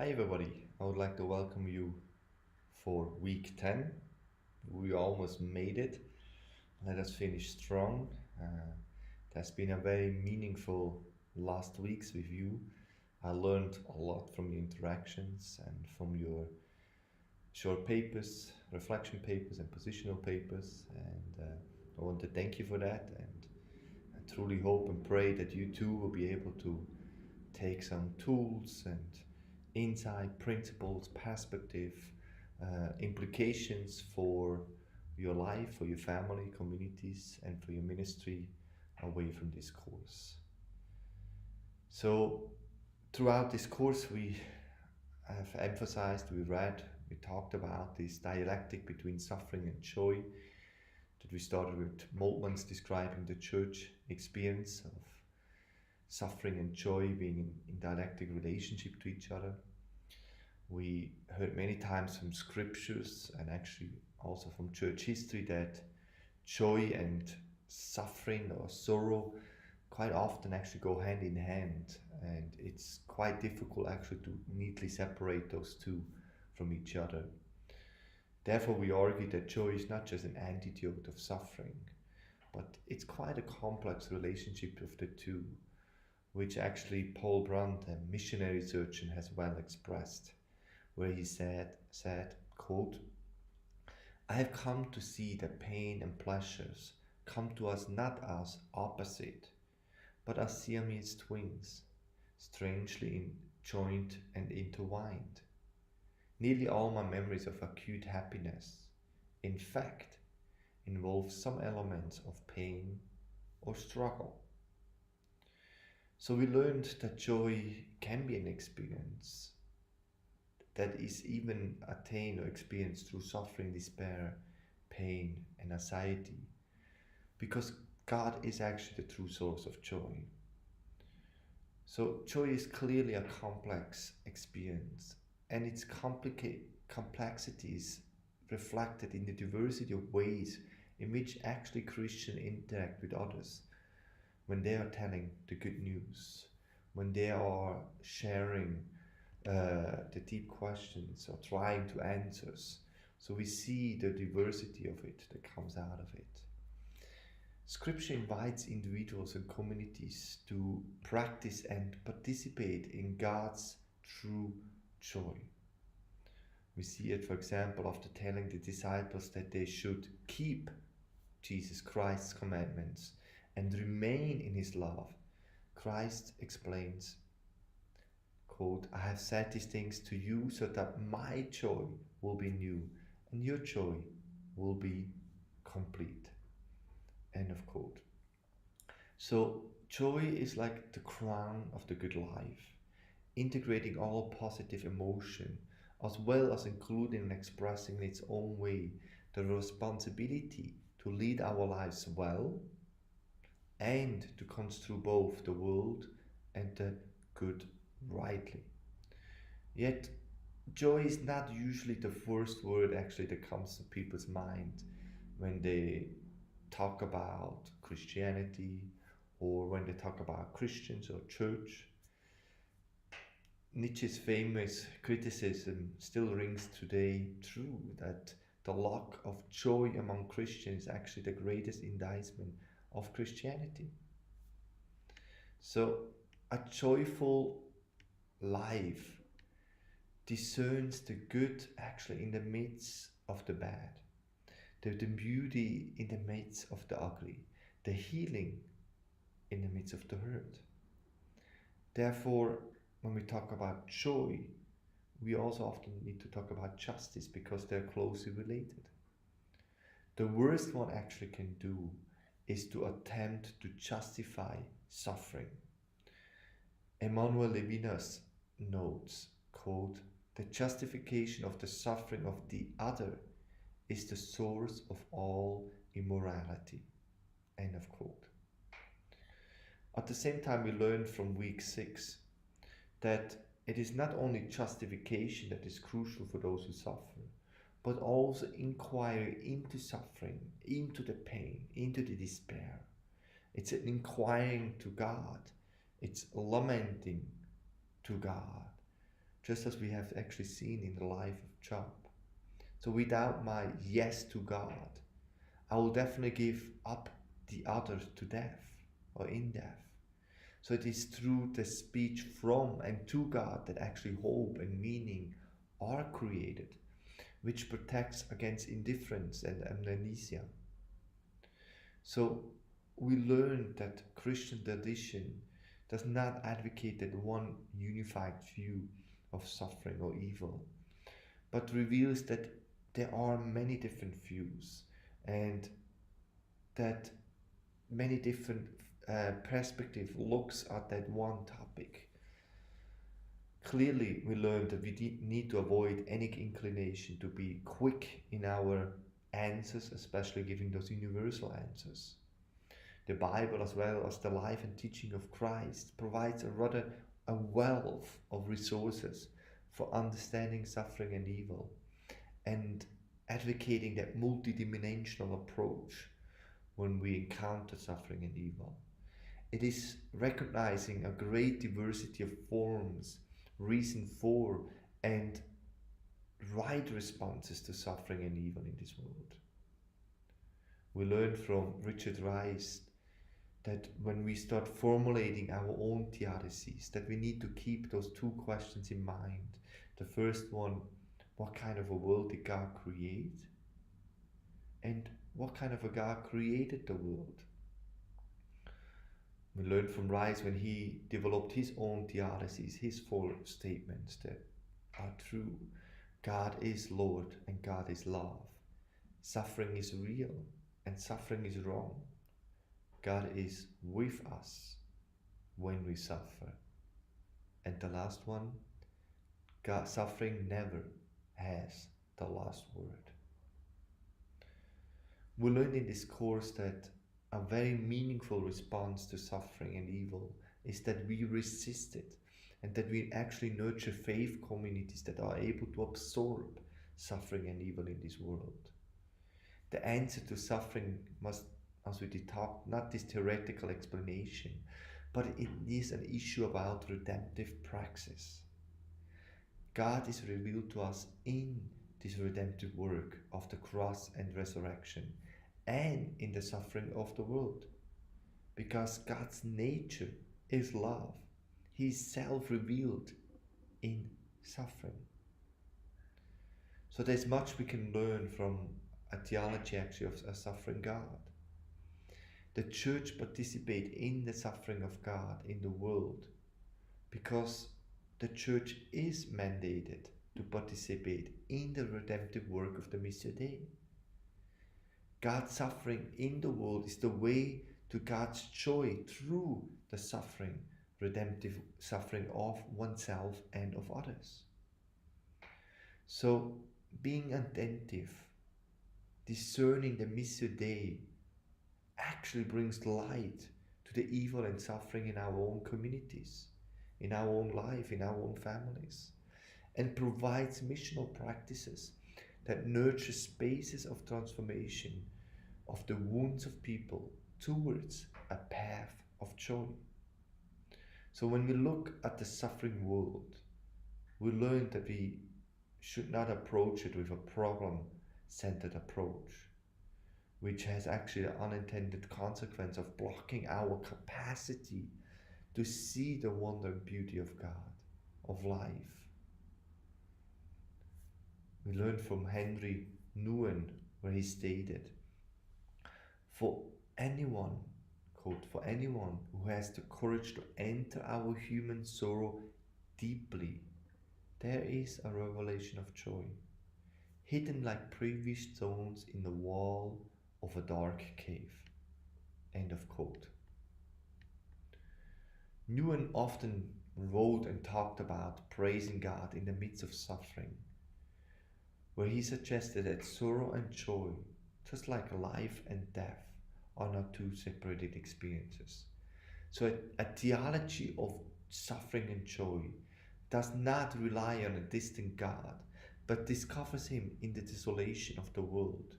Hi everybody, I would like to welcome you for week 10. We almost made it. Let us finish strong. It has been a very meaningful last weeks with you. I learned a lot from the interactions and from your short papers, reflection papers, and positional papers. And I want to thank you for that. And I truly hope and pray that you too will be able to take some tools and insight, principles, perspective, implications for your life, for your family, communities, and for your ministry away from this course. So, throughout this course, we have emphasized, we read, we talked about this dialectic between suffering and joy. That we started with Moltmann's describing the church experience of suffering and joy being in dialectic relationship to each other. We heard many times from scriptures and actually also from church history that joy and suffering or sorrow quite often actually go hand in hand, and it's quite difficult actually to neatly separate those two from each other. Therefore, we argue that joy is not just an antidote of suffering, but it's quite a complex relationship of the two, which actually Paul Brandt, a missionary surgeon, has well expressed, where he said, quote, "I have come to see that pain and pleasures come to us not as opposite, but as Siamese twins, strangely joined and intertwined. Nearly all my memories of acute happiness, in fact, involve some elements of pain or struggle." So we learned that joy can be an experience that is even attained or experienced through suffering, despair, pain, and anxiety, because God is actually the true source of joy. So joy is clearly a complex experience, and its complexity is reflected in the diversity of ways in which actually Christians interact with others when they are telling the good news, when they are sharing the deep questions or trying to answers. So we see the diversity of it that comes out of it. Scripture invites individuals and communities to practice and participate in God's true joy. We see it, for example, after telling the disciples that they should keep Jesus Christ's commandments and remain in his love. Christ explains, quote, "I have said these things to you so that my joy will be new and your joy will be complete." End of quote. So joy is like the crown of the good life, integrating all positive emotion as well as including and expressing in its own way the responsibility to lead our lives well and to construe both the world and the good rightly. Yet, joy is not usually the first word actually that comes to people's mind when they talk about Christianity or when they talk about Christians or church. Nietzsche's famous criticism still rings today true that the lack of joy among Christians is actually the greatest indictment of Christianity. So, a joyful life discerns the good actually in the midst of the bad, the beauty in the midst of the ugly, the healing in the midst of the hurt. Therefore, when we talk about joy, we also often need to talk about justice because they're closely related. The worst one actually can do is to attempt to justify suffering. Emmanuel Levinas notes, quote, "The justification of the suffering of the other is the source of all immorality." End of quote. At the same time, we learned from week 6 that it is not only justification that is crucial for those who suffer, but also inquiry into suffering, into the pain, into the despair. It's an inquiring to God. It's lamenting to God. just as we have actually seen in the life of Job. So without my yes to God, I will definitely give up the other to death or in death. So it is through the speech from and to God that actually hope and meaning are created, which protects against indifference and amnesia. So we learn that Christian tradition does not advocate that one unified view of suffering or evil, but reveals that there are many different views and that many different perspective looks at that one topic. Clearly, we learned that we need to avoid any inclination to be quick in our answers, especially giving those universal answers. The Bible, as well as the life and teaching of Christ, provides a wealth of resources for understanding suffering and evil and advocating that multidimensional approach when we encounter suffering and evil. It is recognizing a great diversity of forms, reason for, and right responses to suffering and evil in this world. We learn from Richard Rice that when we start formulating our own theodicies, that we need to keep those two questions in mind. The first one, what kind of a world did God create? And what kind of a God created the world? We learned from Rice when he developed his own theodicies, his four statements that are true. God is Lord and God is love. Suffering is real and suffering is wrong. God is with us when we suffer. And the last one, God, suffering never has the last word. We learned in this course that a very meaningful response to suffering and evil is that we resist it and that we actually nurture faith communities that are able to absorb suffering and evil in this world. The answer to suffering must, as we did talk, not this theoretical explanation, but it is an issue about redemptive praxis. God is revealed to us in this redemptive work of the cross and resurrection and in the suffering of the world. Because God's nature is love. He is self-revealed in suffering. So there's much we can learn from a theology actually of a suffering God. The church participates in the suffering of God in the world because the church is mandated to participate in the redemptive work of the Missio Dei. God's suffering in the world is the way to God's joy through the suffering, redemptive suffering of oneself and of others. So, being attentive, discerning the Missio Dei actually brings light to the evil and suffering in our own communities, in our own life, in our own families, and provides missional practices that nurture spaces of transformation of the wounds of people towards a path of joy. So when we look at the suffering world, we learn that we should not approach it with a problem-centered approach, which has actually an unintended consequence of blocking our capacity to see the wonder and beauty of God, of life. We learn from Henry Nouwen, where he stated, for anyone, quote, for anyone who has the courage to enter our human sorrow deeply, there is a revelation of joy, hidden like precious stones in the wall of a dark cave. End of quote. Nouwen often wrote and talked about praising God in the midst of suffering, where he suggested that sorrow and joy, just like life and death, are not two separated experiences. So a theology of suffering and joy does not rely on a distant God, but discovers him in the desolation of the world.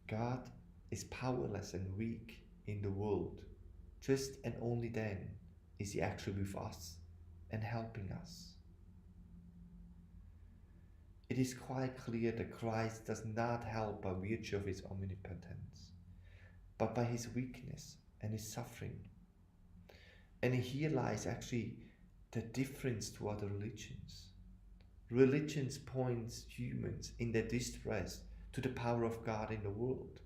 God is powerless and weak in the world. Just and only then is he actually with us and helping us. it is quite clear that Christ does not help by virtue of his omnipotence, but by his weakness and his suffering. And here lies actually the difference to other religions. Religions points humans in their distress to the power of God in the world.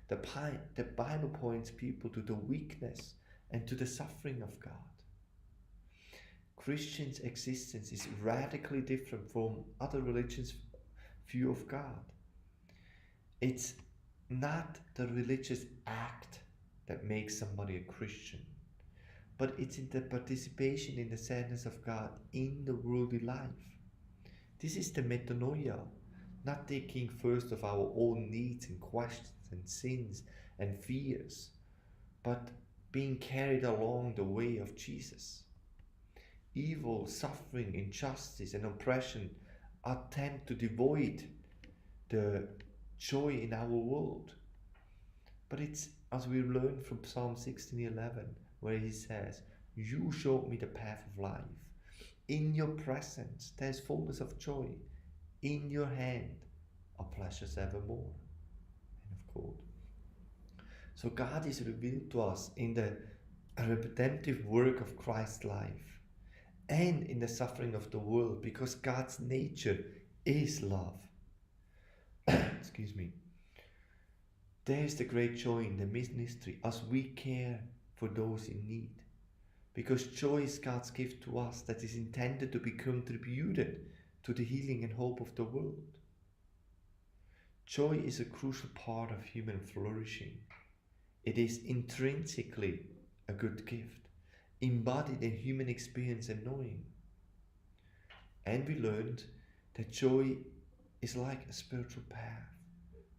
The Bible points people to the weakness and to the suffering of God. Christians' existence is radically different from other religions' view of God. It's not the religious act that makes somebody a Christian, but it's in the participation in the sadness of God in the worldly life. This is the metanoia, not taking first of our own needs and questions and sins and fears, but being carried along the way of Jesus. Evil, suffering, injustice, and oppression attempt to devoid the joy in our world. But it's as we learn from Psalm 16:11, where he says, "You showed me the path of life. In your presence there's fullness of joy. In your hand are pleasures evermore." End of quote. So God is revealed to us in the redemptive work of Christ's life and in the suffering of the world, because God's nature is love. Excuse me. There is the great joy in the ministry as we care for those in need, because joy is God's gift to us that is intended to be contributed to the healing and hope of the world. Joy is a crucial part of human flourishing. It is intrinsically a good gift, embodied in human experience and knowing. And we learned that joy is like a spiritual path,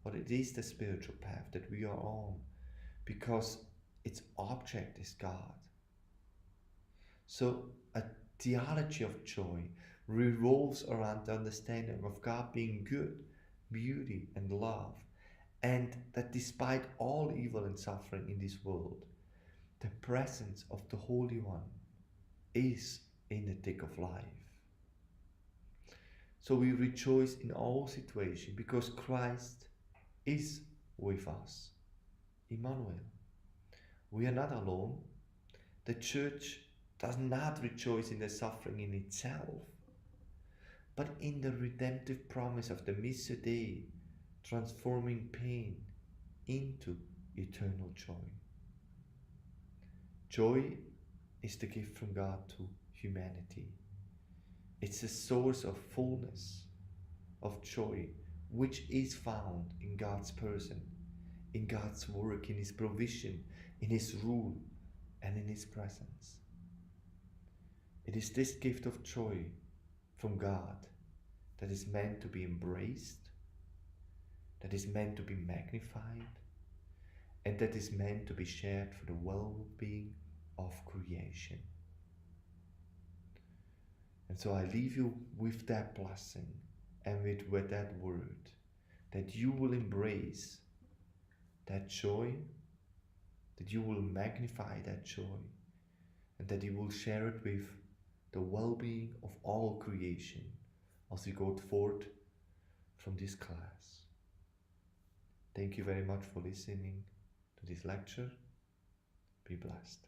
but it is the spiritual path that we are on, because its object is God. So a theology of joy revolves around the understanding of God being good, beauty, and love, and that despite all evil and suffering in this world, the presence of the Holy One is in the thick of life. So we rejoice in all situations because Christ is with us. Emmanuel. We are not alone. The church does not rejoice in the suffering in itself, but in the redemptive promise of the Missio Dei, transforming pain into eternal joy. Joy is the gift from God to humanity. It's a source of fullness, of joy, which is found in God's person, in God's work, in his provision, in his rule, and in his presence. It is this gift of joy from God that is meant to be embraced, that is meant to be magnified, and that is meant to be shared for the well-being of creation. And so I leave you with that blessing and with that word, that you will embrace that joy, that you will magnify that joy, and that you will share it with the well-being of all creation as we go forth from this class. Thank you very much for listening to this lecture. Be blessed.